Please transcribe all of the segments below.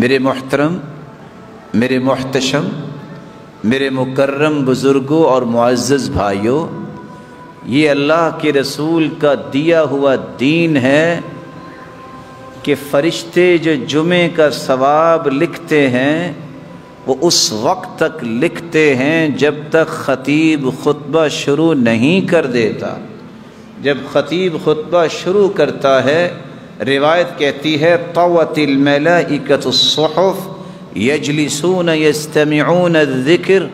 میرے محترم، میرے محتشم، میرے مکرم بزرگوں اور معزز بھائیوں، یہ اللہ کے رسول کا دیا ہوا دین ہے کہ فرشتے جو جمعے کا ثواب لکھتے ہیں وہ اس وقت تک لکھتے ہیں جب تک خطیب خطبہ شروع نہیں کر دیتا۔ جب خطیب خطبہ شروع کرتا ہے، روایت کہتی ہے طوت الملائکۃ الصحف یجلسون یستمعون الذکر،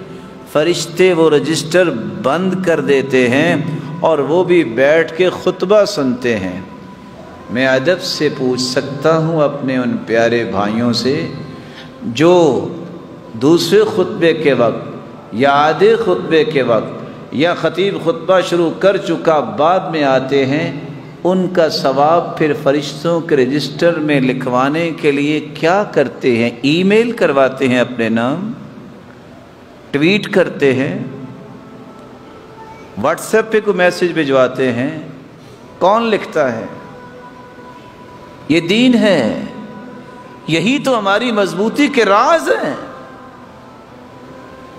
فرشتے وہ رجسٹر بند کر دیتے ہیں اور وہ بھی بیٹھ کے خطبہ سنتے ہیں۔ میں ادب سے پوچھ سکتا ہوں اپنے ان پیارے بھائیوں سے جو دوسرے خطبے کے وقت یا آدھے خطبے کے وقت یا خطیب خطبہ شروع کر چکا بعد میں آتے ہیں، ان کا ثواب پھر فرشتوں کے رجسٹر میں لکھوانے کے لیے کیا کرتے ہیں؟ ای میل کرواتے ہیں اپنے نام، ٹویٹ کرتے ہیں، واٹس ایپ پہ کوئی میسج بھجواتے ہیں۔ کون لکھتا ہے؟ یہ دین ہے، یہی تو ہماری مضبوطی کے راز ہیں۔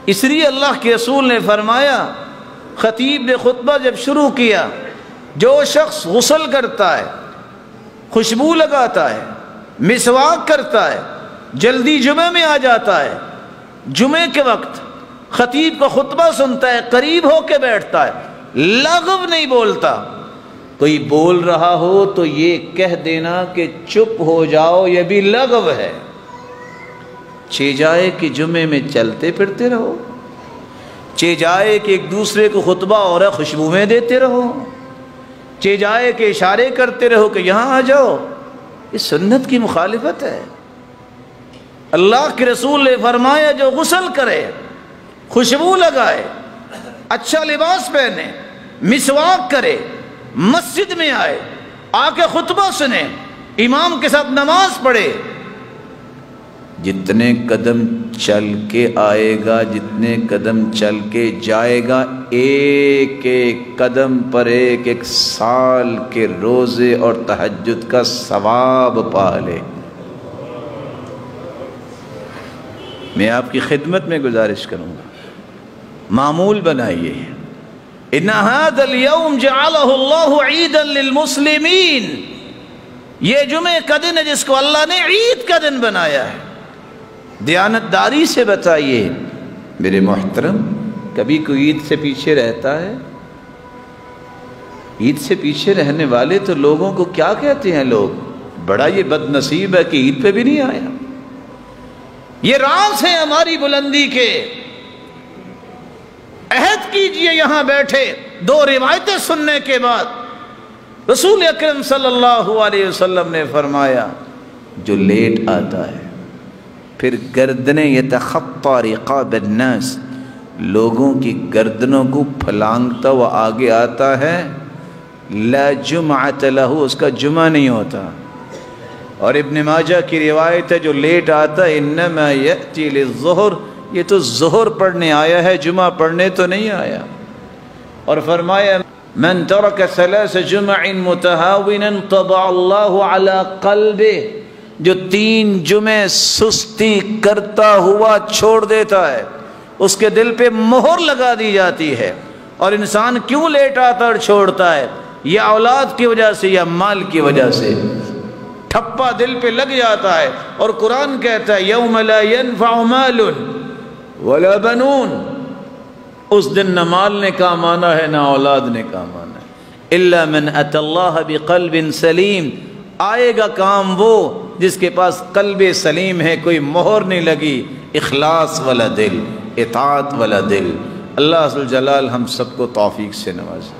اس لیے اللہ کے رسول نے فرمایا، خطیب نے خطبہ جب شروع کیا، جو شخص غسل کرتا ہے، خوشبو لگاتا ہے، مسواک کرتا ہے، جلدی جمعے میں آ جاتا ہے، جمعے کے وقت خطیب کا خطبہ سنتا ہے، قریب ہو کے بیٹھتا ہے، لغو نہیں بولتا۔ کوئی بول رہا ہو تو یہ کہہ دینا کہ چپ ہو جاؤ، یہ بھی لغو ہے۔ چہ جائے کہ جمعے میں چلتے پھرتے رہو، چہ جائے کہ ایک دوسرے کو خطبہ اور خوشبوئیں دیتے رہو، چہ جائے کہ اشارے کرتے رہو کہ یہاں آ جاؤ، یہ سنت کی مخالفت ہے۔ اللہ کے رسول نے فرمایا جو غسل کرے، خوشبو لگائے، اچھا لباس پہنے، مسواک کرے، مسجد میں آئے، آ کے خطبہ سنے، امام کے ساتھ نماز پڑھے، جتنے قدم چل کے آئے گا، جتنے قدم چل کے جائے گا، ایک ایک قدم پر ایک ایک سال کے روزے اور تہجد کا ثواب پا لے۔ میں آپ کی خدمت میں گزارش کروں گا، معمول بنائیے۔ ان هذا اليوم جعله الله عيدا للمسلمين، یہ جمعے کا دن ہے جس کو اللہ نے عید کا دن بنایا ہے۔ دیانتداری سے بتائیے میرے محترم، کبھی کوئی عید سے پیچھے رہتا ہے؟ عید سے پیچھے رہنے والے تو لوگوں کو کیا کہتے ہیں لوگ؟ بڑا یہ بد نصیب ہے کہ عید پہ بھی نہیں آیا۔ یہ راز ہے ہماری بلندی کے۔ عہد کیجئے یہاں بیٹھے، دو روایتیں سننے کے بعد رسول اکرم صلی اللہ علیہ وسلم نے فرمایا، جو لیٹ آتا ہے پھر گردنیں یتخطی رقاب الناس، لوگوں کی گردنوں کو پھلانگتا ہوا آگے آتا ہے، لا جمعۃ لہ، اس کا جمعہ نہیں ہوتا۔ اور ابن ماجہ کی روایت ہے جو لیٹ آتا ہے انما یأتی للظہر، یہ تو ظہر پڑھنے آیا ہے، جمعہ پڑھنے تو نہیں آیا۔ اور فرمایا من ترک ثلاث جمع متہاونا طبع اللہ علی قلبہ، جو 3 جمعے سستی کرتا ہوا چھوڑ دیتا ہے اس کے دل پہ مہر لگا دی جاتی ہے۔ اور انسان کیوں لیٹ آتا اور چھوڑتا ہے؟ یا اولاد کی وجہ سے یا مال کی وجہ سے، ٹھپا دل پہ لگ جاتا ہے۔ اور قرآن کہتا ہے یوم لا ينفع مال ولا بنون، اس دن نہ مال نے کام آنا ہے نہ اولاد نے کام آنا ہے، الا من اتى اللہ بقلب سلیم، آئے گا کام وہ جس کے پاس قلب سلیم ہے، کوئی مہر نہیں لگی، اخلاص والا دل، اطاعت والا دل۔ اللہ ذوالجلال ہم سب کو توفیق سے نوازے۔